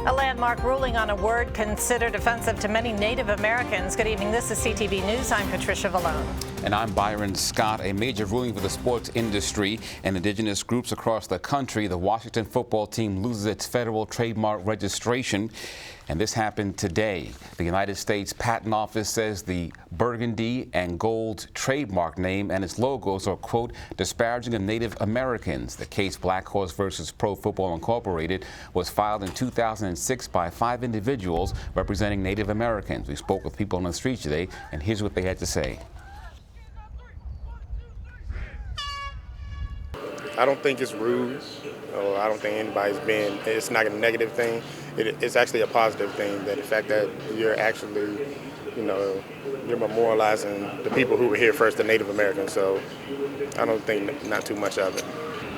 A landmark ruling on a word considered offensive to many Native Americans. Good evening. This is CTV News. I'm Patricia Vallone. And I'm Byron Scott. A major ruling for the sports industry and indigenous groups across the country. The Washington football team loses its federal trademark registration. And this happened today. The United States Patent Office says the burgundy and gold trademark name and its logos are, quote, disparaging of Native Americans. The case, Black Horse versus Pro Football Incorporated, was filed in 2006 by 5 individuals representing Native Americans. We spoke with people on the street today, and here's what they had to say. I don't think it's rude. I don't think it's not a negative thing. It's actually a positive thing, that the fact that you're actually, you're memorializing the people who were here first, the Native Americans. So I don't think not too much of it.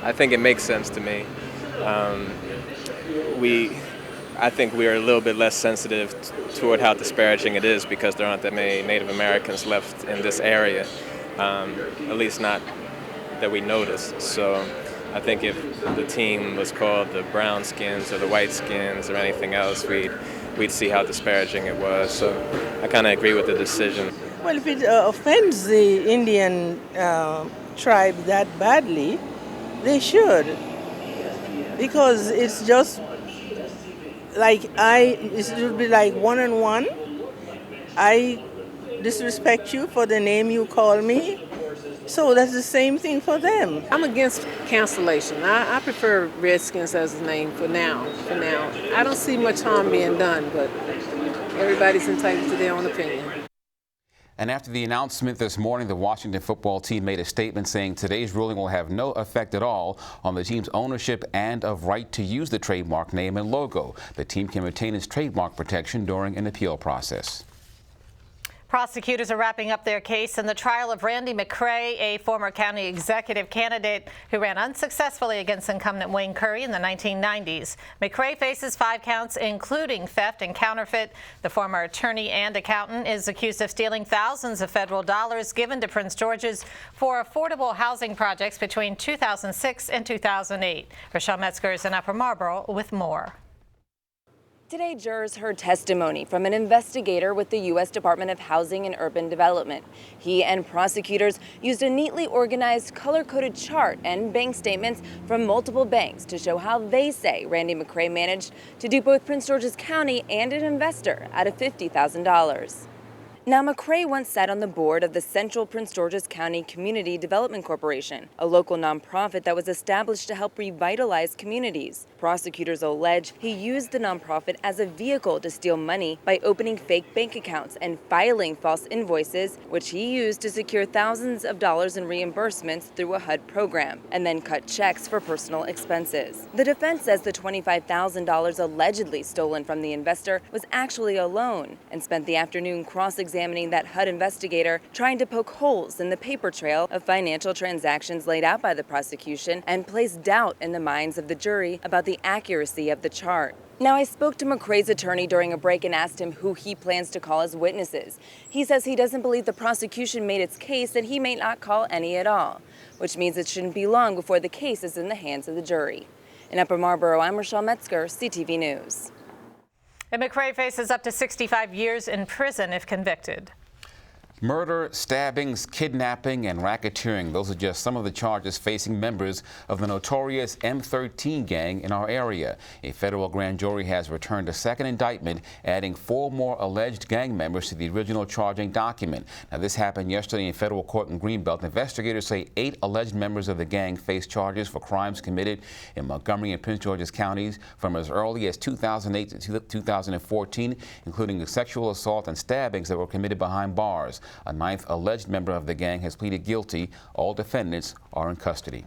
I think it makes sense to me. I think we are a little bit less sensitive toward how disparaging it is because there aren't that many Native Americans left in this area, at least not that we noticed. So I think if the team was called the brown skins or the white skins or anything else, we'd see how disparaging it was. So I kind of agree with the decision. Well, if it offends the Indian tribe that badly, they should. Because it's just like it would be like one-on-one. I disrespect you for the name you call me. So that's the same thing for them. I'm against cancellation. I prefer Redskins as a name for now. I don't see much harm being done, but everybody's entitled to their own opinion. And after the announcement this morning, the Washington football team made a statement saying today's ruling will have no effect at all on the team's ownership and of right to use the trademark name and logo. The team can retain its trademark protection during an appeal process. Prosecutors are wrapping up their case in the trial of Randy McRae, a former county executive candidate who ran unsuccessfully against incumbent Wayne Curry in the 1990s. McRae faces 5 counts, including theft and counterfeit. The former attorney and accountant is accused of stealing thousands of federal dollars given to Prince George's for affordable housing projects between 2006 and 2008. Rochelle Metzger is in Upper Marlboro with more. Today, jurors heard testimony from an investigator with the U.S. Department of Housing and Urban Development. He and prosecutors used a neatly organized, color-coded chart and bank statements from multiple banks to show how they say Randy McRae managed to dupe both Prince George's County and an investor out of $50,000. Now, McRae once sat on the board of the Central Prince George's County Community Development Corporation, a local nonprofit that was established to help revitalize communities. Prosecutors allege he used the nonprofit as a vehicle to steal money by opening fake bank accounts and filing false invoices, which he used to secure thousands of dollars in reimbursements through a HUD program, and then cut checks for personal expenses. The defense says the $25,000 allegedly stolen from the investor was actually a loan, and spent the afternoon cross-examining that HUD investigator, trying to poke holes in the paper trail of financial transactions laid out by the prosecution and place doubt in the minds of the jury about the accuracy of the chart. Now, I spoke to McRae's attorney during a break and asked him who he plans to call as witnesses. He says he doesn't believe the prosecution made its case and he may not call any at all, which means it shouldn't be long before the case is in the hands of the jury. In Upper Marlboro, I'm Rochelle Metzger, CTV News. And McRae faces up to 65 years in prison if convicted. Murder, stabbings, kidnapping, and racketeering. Those are just some of the charges facing members of the notorious M13 gang in our area. A federal grand jury has returned a second indictment, adding 4 more alleged gang members to the original charging document. Now, this happened yesterday in federal court in Greenbelt. Investigators say 8 alleged members of the gang face charges for crimes committed in Montgomery and Prince George's counties from as early as 2008 to 2014, including sexual assault and stabbings that were committed behind bars. A 9th alleged member of the gang has pleaded guilty. All defendants are in custody.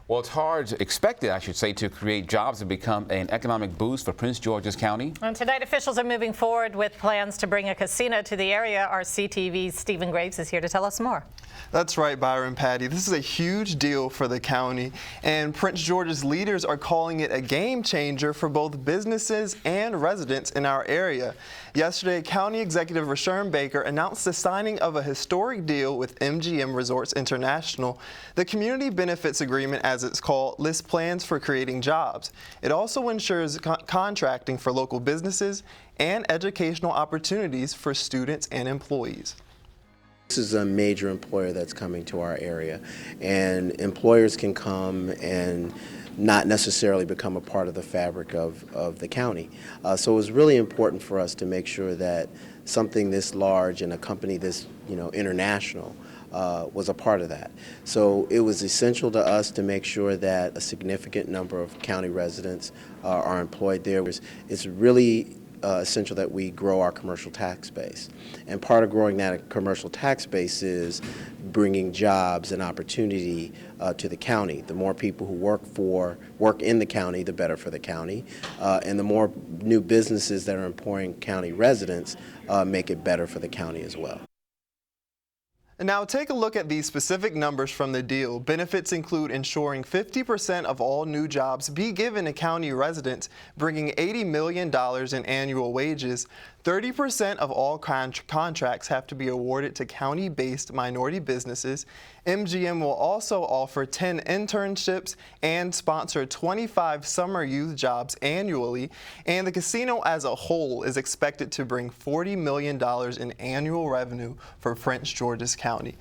Well, it's expected, I should say, to create jobs and become an economic boost for Prince George's County. And tonight, officials are moving forward with plans to bring a casino to the area. Our CTV's Stephen Graves is here to tell us more. That's right, Byron, Patty. This is a huge deal for the county, and Prince George's leaders are calling it a game changer for both businesses and residents in our area. Yesterday, County Executive Rashawn Baker announced the signing of a historic deal with MGM Resorts International. The community benefits agreement, as as it's called, lists plans for creating jobs. It also ensures contracting for local businesses and educational opportunities for students and employees. This is a major employer that's coming to our area, and employers can come and not necessarily become a part of the fabric of the county. So it was really important for us to make sure that something this large and a company this international was a part of that. So it was essential to us to make sure that a significant number of county residents are employed there. It's really essential that we grow our commercial tax base. And part of growing that commercial tax base is bringing jobs and opportunity to the county. The more people who work in the county, the better for the county. And the more new businesses that are employing county residents make it better for the county as well. And now take a look at these specific numbers from the deal. Benefits include ensuring 50% of all new jobs be given to county residents, bringing $80 million in annual wages. 30% of all contracts have to be awarded to county-based minority businesses. MGM will also offer 10 internships and sponsor 25 summer youth jobs annually. And the casino as a whole is expected to bring $40 million in annual revenue for Prince George's County.